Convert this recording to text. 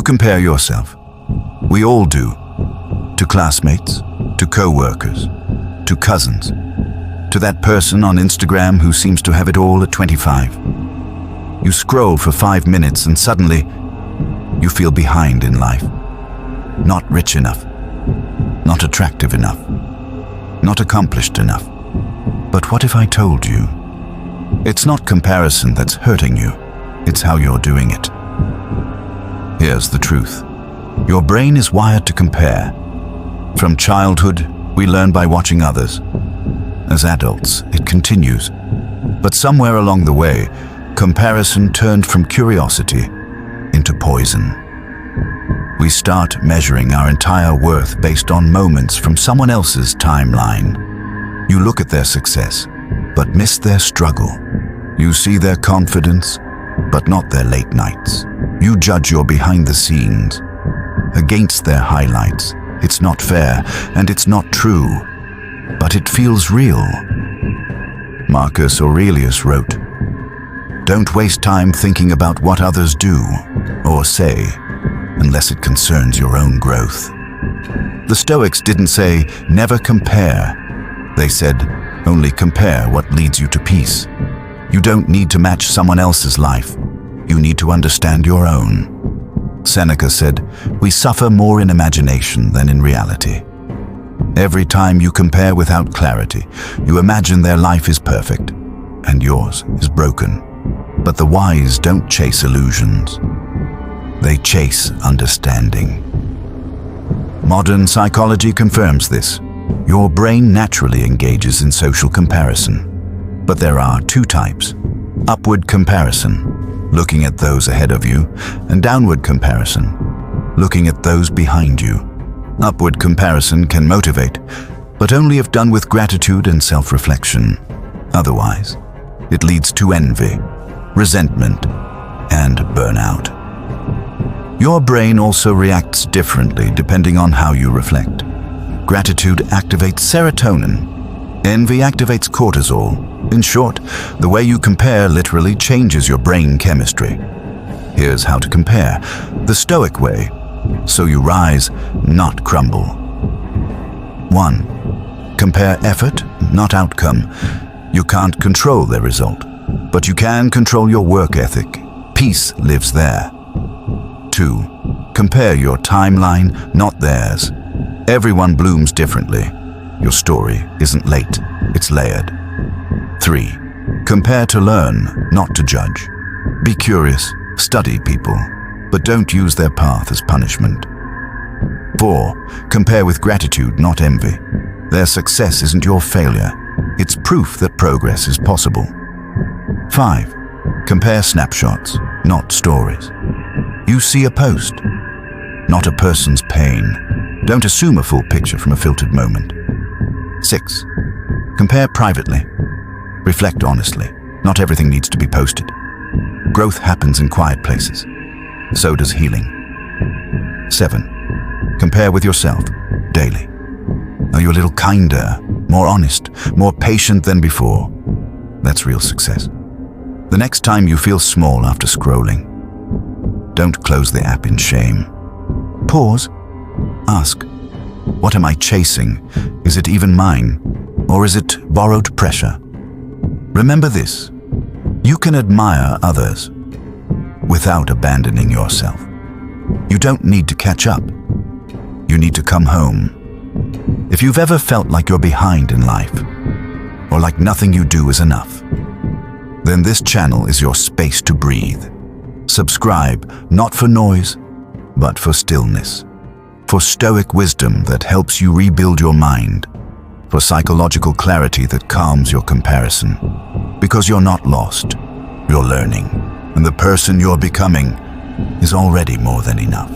compare yourself. We all do. To classmates, to co-workers, to cousins, to that person on Instagram who seems to have it all at 25. You scroll for 5 minutes and suddenly you feel behind in life. Not rich enough, not attractive enough, not accomplished enough. But what if I told you? It's not comparison that's hurting you, it's how you're doing it. Here's the truth. Your brain is wired to compare. From childhood, we learn by watching others. As adults, it continues. But somewhere along the way, comparison turned from curiosity into poison. We start measuring our entire worth based on moments from someone else's timeline. You look at their success, but miss their struggle. You see their confidence, but not their late nights. You judge your behind the scenes against their highlights. It's not fair, and it's not true, but it feels real. Marcus Aurelius wrote, "Don't waste time thinking about what others do or say, unless it concerns your own growth." The Stoics didn't say, "Never compare." They said, "Only compare what leads you to peace." You don't need to match someone else's life. You need to understand your own. Seneca said, "We suffer more in imagination than in reality." Every time you compare without clarity, you imagine their life is perfect and yours is broken. But the wise don't chase illusions. They chase understanding. Modern psychology confirms this. Your brain naturally engages in social comparison. But there are two types: upward comparison, looking at those ahead of you, and downward comparison, looking at those behind you. Upward comparison can motivate, but only if done with gratitude and self-reflection. Otherwise, it leads to envy, resentment, and burnout. Your brain also reacts differently depending on how you reflect. Gratitude activates serotonin. Envy activates cortisol. In short, the way you compare literally changes your brain chemistry. Here's how to compare the Stoic way, so you rise, not crumble. 1. Compare effort, not outcome. You can't control the result, but you can control your work ethic. Peace lives there. 2. Compare your timeline, not theirs. Everyone blooms differently. Your story isn't late, it's layered. 3. Compare to learn, not to judge. Be curious, study people, but don't use their path as punishment. 4. Compare with gratitude, not envy. Their success isn't your failure. It's proof that progress is possible. 5. Compare snapshots, not stories. You see a post, not a person's pain. Don't assume a full picture from a filtered moment. 6. Compare privately. Reflect honestly. Not everything needs to be posted. Growth happens in quiet places. So does healing. 7. Compare with yourself daily. Are you a little kinder, more honest, more patient than before? That's real success. The next time you feel small after scrolling, don't close the app in shame. Pause. Ask, what am I chasing? Is it even mine? Or is it borrowed pressure? Remember this, you can admire others without abandoning yourself. You don't need to catch up. You need to come home. If you've ever felt like you're behind in life, or like nothing you do is enough, then this channel is your space to breathe. Subscribe, not for noise, but for stillness. For Stoic wisdom that helps you rebuild your mind. For psychological clarity that calms your comparison. Because you're not lost, you're learning. And the person you're becoming is already more than enough.